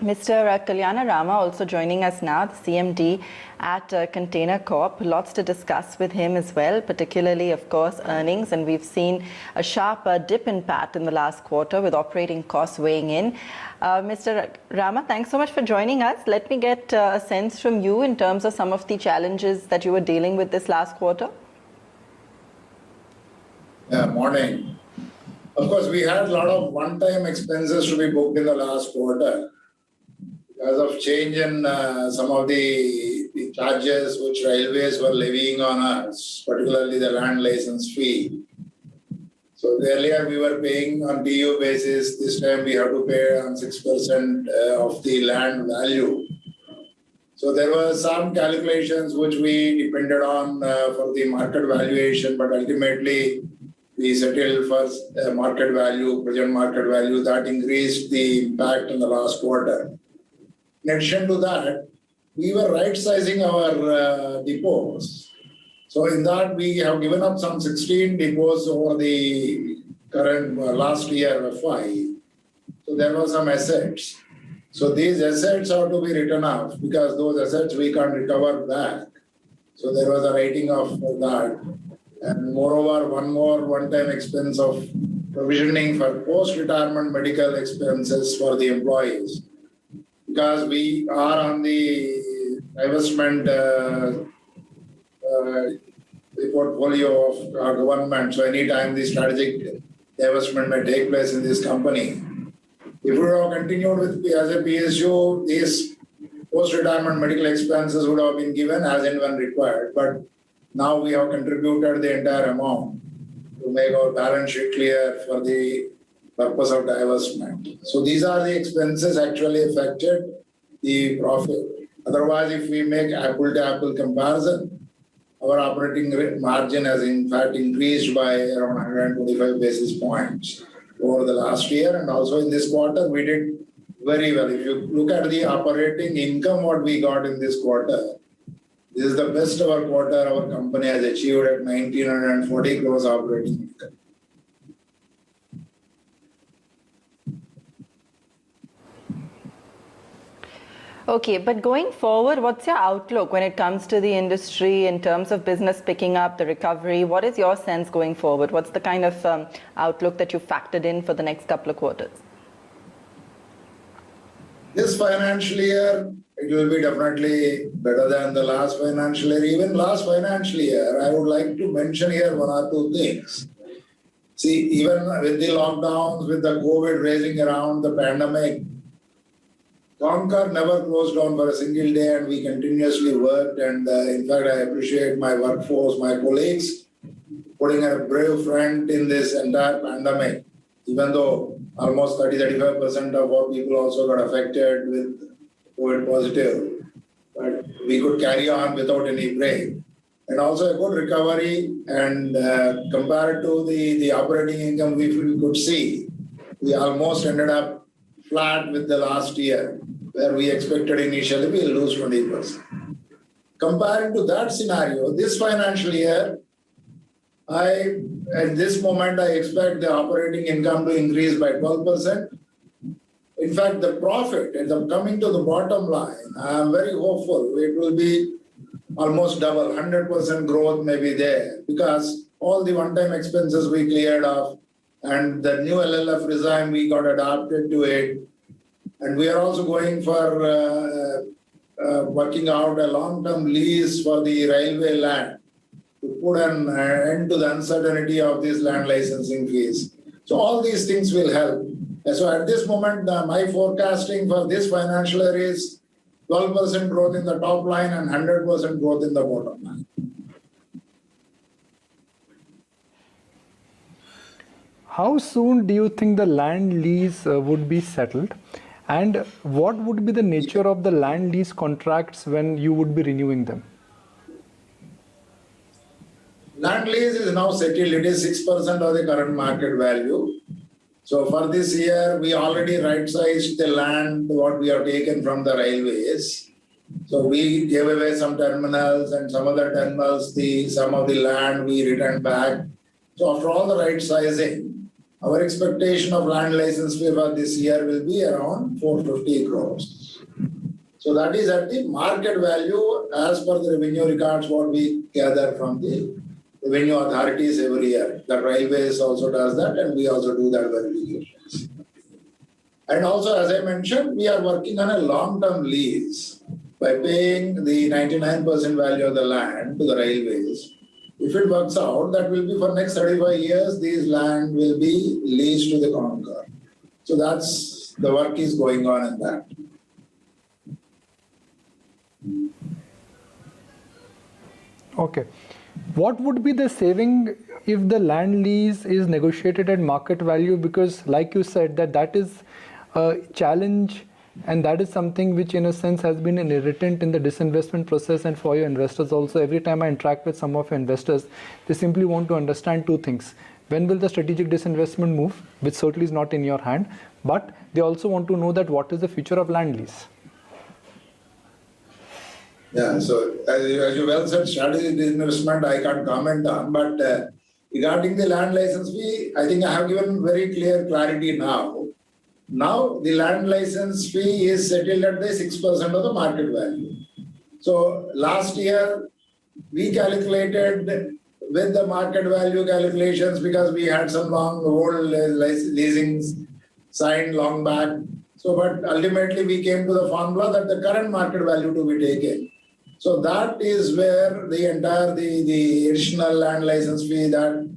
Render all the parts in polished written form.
Mr. Kalyana Rama also joining us now, the CMD at Container Corp. Lots to discuss with him as well, particularly, of course, earnings. And we've seen a sharp dip in PAT in the last quarter with operating costs weighing in. Mr. Rama, thanks so much for joining us. Let me get a sense from you in terms of some of the challenges that you were dealing with this last quarter. Yeah, morning. Of course, we had a lot of one-time expenses to be booked in the last quarter because of change in some of the charges which railways were levying on us, particularly the land license fee. So earlier we were paying on TU basis. This time we have to pay on 6% of the land value. So there were some calculations which we depended on for the market valuation, but ultimately we settled for market value, present market value. That increased the impact in the last quarter. In addition to that, we were right-sizing our depots. So in that, we have given up some 16 depots over the current last year, FY. So there were some assets. So these assets have to be written off because those assets we can't recover back. So there was a writing off for that. And moreover, one more one-time expense of provisioning for post-retirement medical expenses for the employees. Because we are on the divestment the portfolio of our government, so anytime the strategic divestment may take place in this company. If we have continued with as a PSU, these post-retirement medical expenses would have been given as and when required. But now we have contributed the entire amount to make our balance sheet clear for the purpose of divestment. So these are the expenses actually affected the profit. Otherwise, if we make apple-to-apple comparison, our operating margin has in fact increased by around 125 basis points over the last year. And also in this quarter, we did very well. If you look at the operating income, what we got in this quarter, this is the best ever quarter our company has achieved at 1,940 crores operating income. Okay, but going forward, what's your outlook when it comes to the industry in terms of business picking up, the recovery? What is your sense going forward? What's the kind of outlook that you factored in for the next couple of quarters? This financial year, it will be definitely better than the last financial year. Even last financial year, I would like to mention here one or two things. See, even with the lockdowns, with the COVID raging around, the pandemic, Concor never closed down for a single day and we continuously worked. And in fact, I appreciate my workforce, my colleagues, putting a brave front in this entire pandemic, even though almost 30-35% of our people also got affected with COVID positive. But we could carry on without any break. And also a good recovery, and compared to the operating income we could see, we almost ended up flat with the last year, where we expected initially we'll lose 20%. Comparing to that scenario, this financial year, at this moment, I expect the operating income to increase by 12%. In fact, the profit, coming to the bottom line, I am very hopeful it will be almost double, 100% growth may be there, because all the one-time expenses we cleared off and the new LLF regime, we got adapted to it. And we are also going for working out a long-term lease for the railway land to put an end to the uncertainty of these land licensing fees. So all these things will help. And so at this moment, my forecasting for this financial year is 12% growth in the top line and 100% growth in the bottom line. How soon do you think the land lease would be settled? And what would be the nature of the land lease contracts when you would be renewing them? Land lease is now settled. It is 6% of the current market value. So for this year, we already right-sized the land, what we have taken from the railways. So we gave away some terminals, and some other terminals, some of the land we returned back. So after all the right-sizing, our expectation of land license fee for this year will be around 450 crores. So that is at the market value as per the revenue records what we gather from the revenue authorities every year. The railways also does that and we also do that verifications. And also, as I mentioned, we are working on a long-term lease by paying the 99% value of the land to the railways. If it works out, that will be for next 35 years, this land will be leased to the Concor. So that's the work is going on in that. Okay. What would be the saving if the land lease is negotiated at market value? Because like you said, that is a challenge and that is something which in a sense has been an irritant in the disinvestment process and for your investors also. Every time I interact with some of your investors, they simply want to understand two things. When will the strategic disinvestment move, which certainly is not in your hand, but they also want to know that what is the future of land lease. Yeah, so as you well said, strategic disinvestment I can't comment on, but regarding the land license fee, I think I have given very clear clarity now. Now the land license fee is settled at the 6% of the market value. So last year we calculated with the market value calculations because we had some long old leasings signed long back. So but ultimately we came to the formula that the current market value to be taken. So that is where the entire the additional land license fee that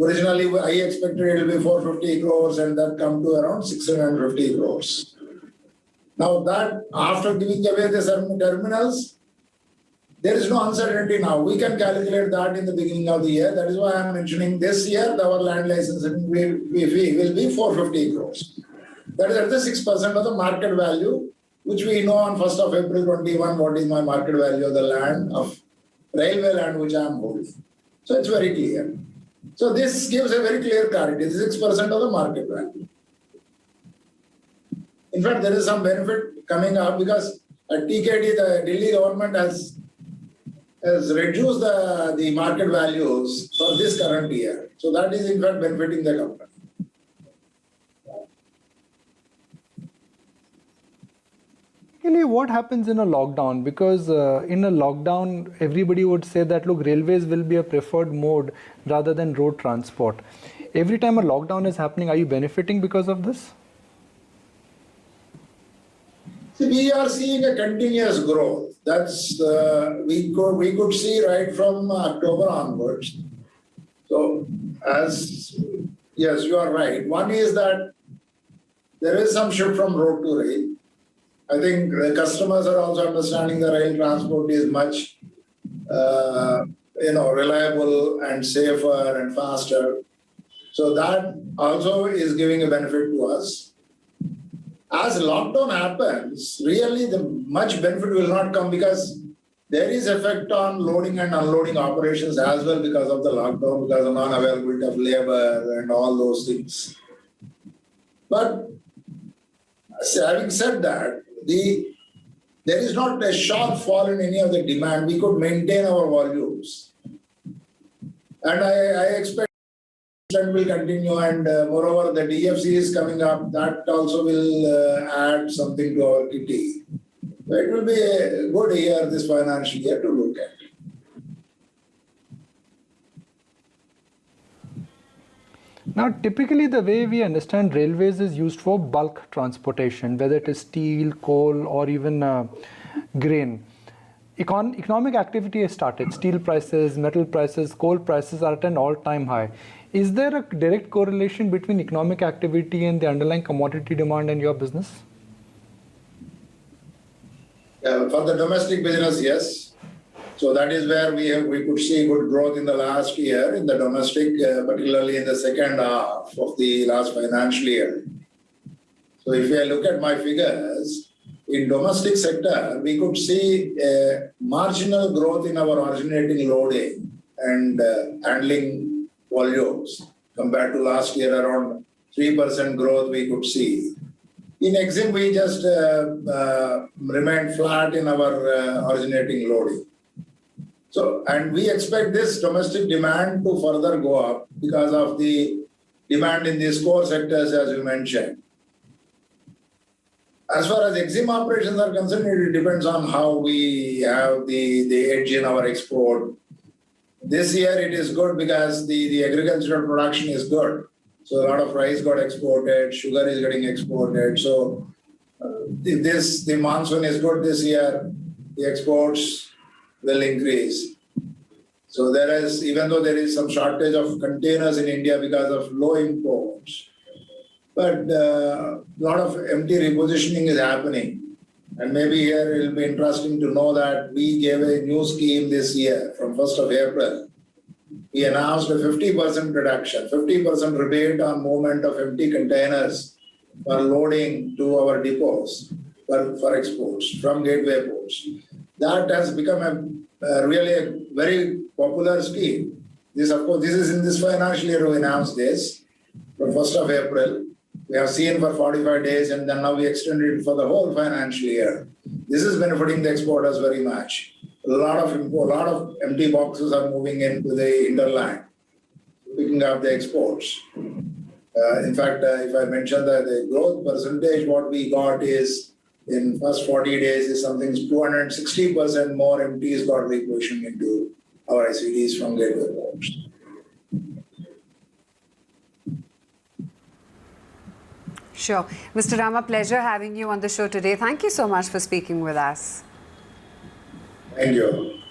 originally I expected it will be 450 crores and that come to around 650 crores. Now that after giving away the terminals, there is no uncertainty now. We can calculate that in the beginning of the year. That is why I am mentioning this year our land license fee will be 450 crores. That is at the 6% of the market value, which we know on 1st of April 21 what is my market value of the land of railway land which I am holding. So it's very clear. So this gives a very clear clarity. This is 6% of the market value. In fact, there is some benefit coming up because at TKD, the Delhi government has reduced the market values for this current year. So that is in fact benefiting the company. What happens in a lockdown? Because in a lockdown, everybody would say that, look, railways will be a preferred mode rather than road transport. Every time a lockdown is happening, are you benefiting because of this? See, we are seeing a continuous growth. That's we could see right from October onwards. So yes, you are right. One is that there is some shift from road to rail. I think the customers are also understanding the rail transport is much, reliable and safer and faster. So that also is giving a benefit to us. As lockdown happens, really the much benefit will not come because there is effect on loading and unloading operations as well because of the lockdown, because of non-availability of labor and all those things. But having said that, there is not a sharp fall in any of the demand. We could maintain our volumes. And I expect that will continue and moreover the DFC is coming up. That also will add something to our kitty. So it will be a good year this financial year to look at. Now, typically the way we understand railways is used for bulk transportation, whether it is steel, coal, or even grain. Economic activity has started. Steel prices, metal prices, coal prices are at an all-time high. Is there a direct correlation between economic activity and the underlying commodity demand in your business? For the domestic business, yes. So that is where we could see good growth in the last year in the domestic, particularly in the second half of the last financial year. So if I look at my figures, in domestic sector, we could see a marginal growth in our originating loading and handling volumes compared to last year, around 3% growth we could see. In EXIM, we just remained flat in our originating loading. So, and we expect this domestic demand to further go up because of the demand in these core sectors, as you mentioned. As far as EXIM operations are concerned, it depends on how we have the edge in our export. This year it is good because the agricultural production is good. So a lot of rice got exported, sugar is getting exported. So if the monsoon is good this year, the exports will increase. So there is, even though there is some shortage of containers in India because of low imports, but a lot of empty repositioning is happening. And maybe here it will be interesting to know that we gave a new scheme this year from 1st of April. We announced a 50% reduction, 50% rebate on movement of empty containers for loading to our depots for exports from gateway ports. That has become really a very popular scheme. This, of course, this is in this financial year we announced this from 1st of April. We have seen for 45 days and then now we extended it for the whole financial year. This is benefiting the exporters very much. A lot of empty boxes are moving into the hinterland, picking up the exports. In fact, if I mention that the growth percentage, what we got is in first 40 days is something 260% more empties got repositioned into our ICDs from gateway ports. Sure. Mr. Rama, pleasure having you on the show today. Thank you so much for speaking with us. Thank you.